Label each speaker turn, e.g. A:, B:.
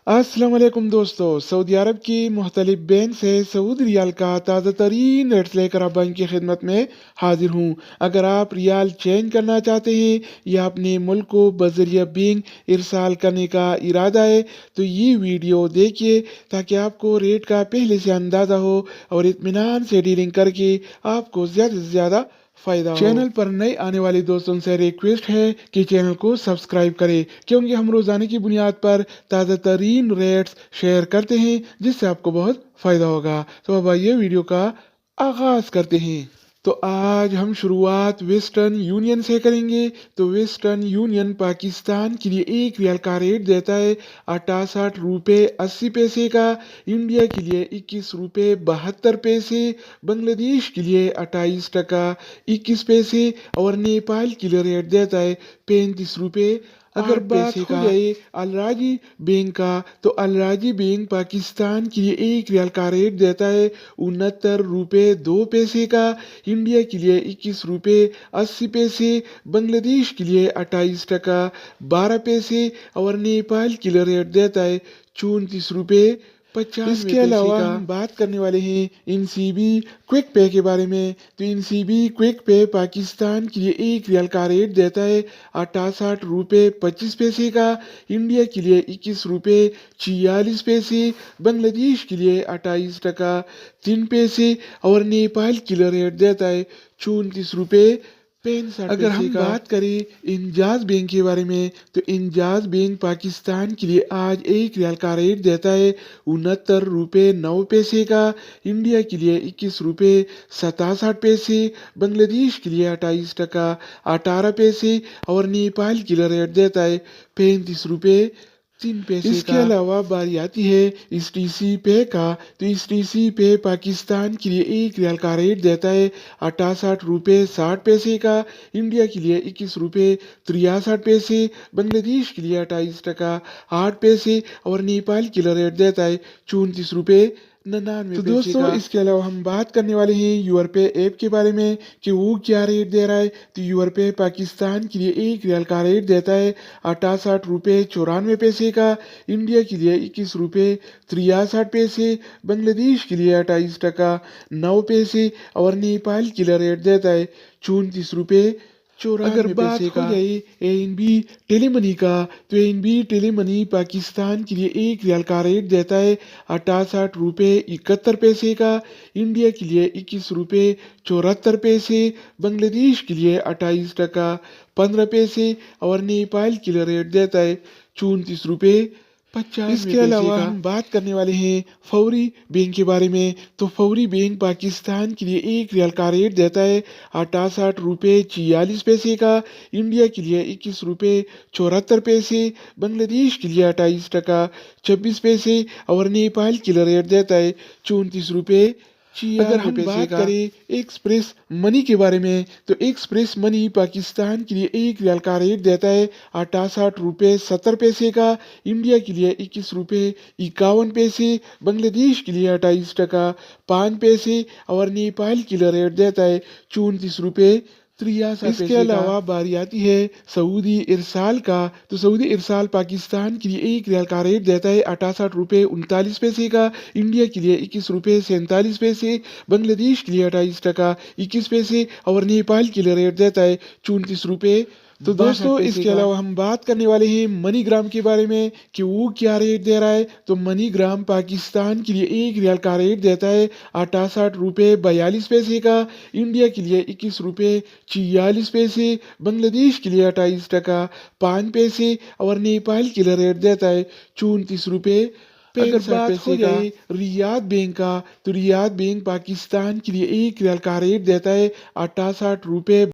A: अस्सलाम वालेकुम दोस्तों। सऊदी अरब की मुख्तलिफ बैंक से सऊदी रियाल का ताज़ा तरीन रेट्स लेकर अब बैंक की खिदमत में हाजिर हूँ। अगर आप रियाल चेंज करना चाहते हैं या अपने मुल्क को बजरिया बैंक इरसाल करने का इरादा है तो ये वीडियो देखिए ताकि आपको रेट का पहले से अंदाज़ा हो और इत्मीनान से डीलिंग करके आपको ज़्यादा से ज़्यादा फायदा हो। चैनल पर नए आने वाले दोस्तों से रिक्वेस्ट है कि चैनल को सब्सक्राइब करें क्योंकि हम रोजाना की बुनियाद पर ताज़ा तरीन रेट्स शेयर करते हैं जिससे आपको बहुत फायदा होगा। तो अब आइए वीडियो का आगाज करते हैं। तो आज हम शुरुआत वेस्टर्न यूनियन से करेंगे। तो वेस्टर्न यूनियन पाकिस्तान के लिए एक रियाल का रेट देता है 68 रुपये 80 पैसे का, इंडिया के लिए 21 रुपये 72 पैसे, बांग्लादेश के लिए 28 टका 21 पैसे और नेपाल के लिए रेट देता है 35 रुपये। अगर बात हो जाए अलराजी बैंक का तो अलराजी बैंक पाकिस्तान के लिए एक रियाल का रेट देता है 69 रुपये 2 पैसे का, इंडिया के लिए 21 रुपये 80 पैसे, बांग्लादेश के लिए 28 टका 12 पैसे और नेपाल के लिए रेट देता है 34 रुपये 50। इसके अलावा हम बात करने वाले हैं इनसीबी क्विक पे के बारे में। तो इनसीबी क्विक पे पाकिस्तान के लिए एक रियाल का रेट देता है 68 रुपये 25 पैसे का, इंडिया के लिए 21 रुपये 44 पैसे, बांग्लादेश के लिए 28 टका 3 पैसे और नेपाल के लिए रेट देता है 34 रुपये 65। अगर हम बात करें इंजाज बैंक के बारे में तो इंजाज बैंक पाकिस्तान के लिए आज एक रियाल का रेट देता है 69 रुपये 9 पैसे का, इंडिया के लिए 21 रुपये 67 पैसे, बांग्लादेश के लिए 28 टका 18 पैसे और नेपाल के लिए रेट देता है 35 रुपये 3 पैसे। इसके अलावा बारी आती है एसटीसी पे का। तो एसटीसी पे पाकिस्तान के लिए एक रियाल का रेट देता है 68 रुपये 60 पैसे का, इंडिया के लिए 21 रुपये 63 पैसे, बांग्लादेश के लिए 28 टका 8 पैसे और नेपाल के लिए रेट देता है 34 रुपये 99 तो दोस्तों इसके अलावा हम बात करने वाले हैं यूरपे ऐप के बारे में कि वो क्या रेट दे रहा है। तो यूरपे पाकिस्तान के लिए एक रियाल का रेट देता है 68 रुपये 94 पैसे का, इंडिया के लिए 21 रुपये 63 पैसे, बांग्लादेश के लिए 28 टका 9 पैसे और नेपाल के लिए रेट देता है 34 रुपये 94 अगर बात हो जाए एएनबी टेलीमनी का तो एएनबी टेलीमनी पाकिस्तान के लिए एक रियाल का रेट देता है 68 रुपये 71 पैसे का, इंडिया के लिए 21 रुपये 74 पैसे, बांग्लादेश के लिए 28 टका 15 पैसे और नेपाल के लिए रेट देता है 34 रुपये 50। इसके अलावा हम बात करने वाले हैं फौरी बैंक के बारे में। तो फौरी बैंक पाकिस्तान के लिए एक रियाल का रेट देता है 68 रुपये 46 पैसे का, इंडिया के लिए 21 रुपये 74 पैसे, बांग्लादेश के लिए 28 टका 26 पैसे और नेपाल के लिए रेट देता है 34 रुपये 46। अगर हम बात करें एक्सप्रेस मनी के बारे में तो एक्सप्रेस मनी पाकिस्तान के लिए एक रियाल का रेट देता है 68 रुपये 70 पैसे का, इंडिया के लिए 21 रुपये 51 पैसे, बांग्लादेश के लिए 28 टका 5 पैसे और नेपाल के लिए रेट देता है 34 रुपये 63 पैसे। इसके अलावा बारी आती है सऊदी इरसाल का। तो सऊदी इरसाल पाकिस्तान के लिए एक रियाल का रेट देता है 68 रुपये 39 पैसे का, इंडिया के लिए 21 रुपये 47 पैसे, बांग्लादेश के लिए 28 टका 21 पैसे और नेपाल के लिए रेट देता है 34 रुपये। तो दोस्तों इसके अलावा हम बात करने वाले हैं मनीग्राम के बारे में कि वो क्या रेट दे रहा है। तो मनीग्राम पाकिस्तान के लिए एक रियाल का रेट देता है 68 रुपये 42 पैसे का, इंडिया के लिए 21 रुपये 44 पैसे, बांग्लादेश के लिए 28 टका 5 पैसे और नेपाल के लिए रेट देता है 34 रुपये 65 अगर बात हो जाए रियाद बैंक का तो रियाद बैंक पाकिस्तान के लिए एक रियाल का रेट देता है 68 रुपये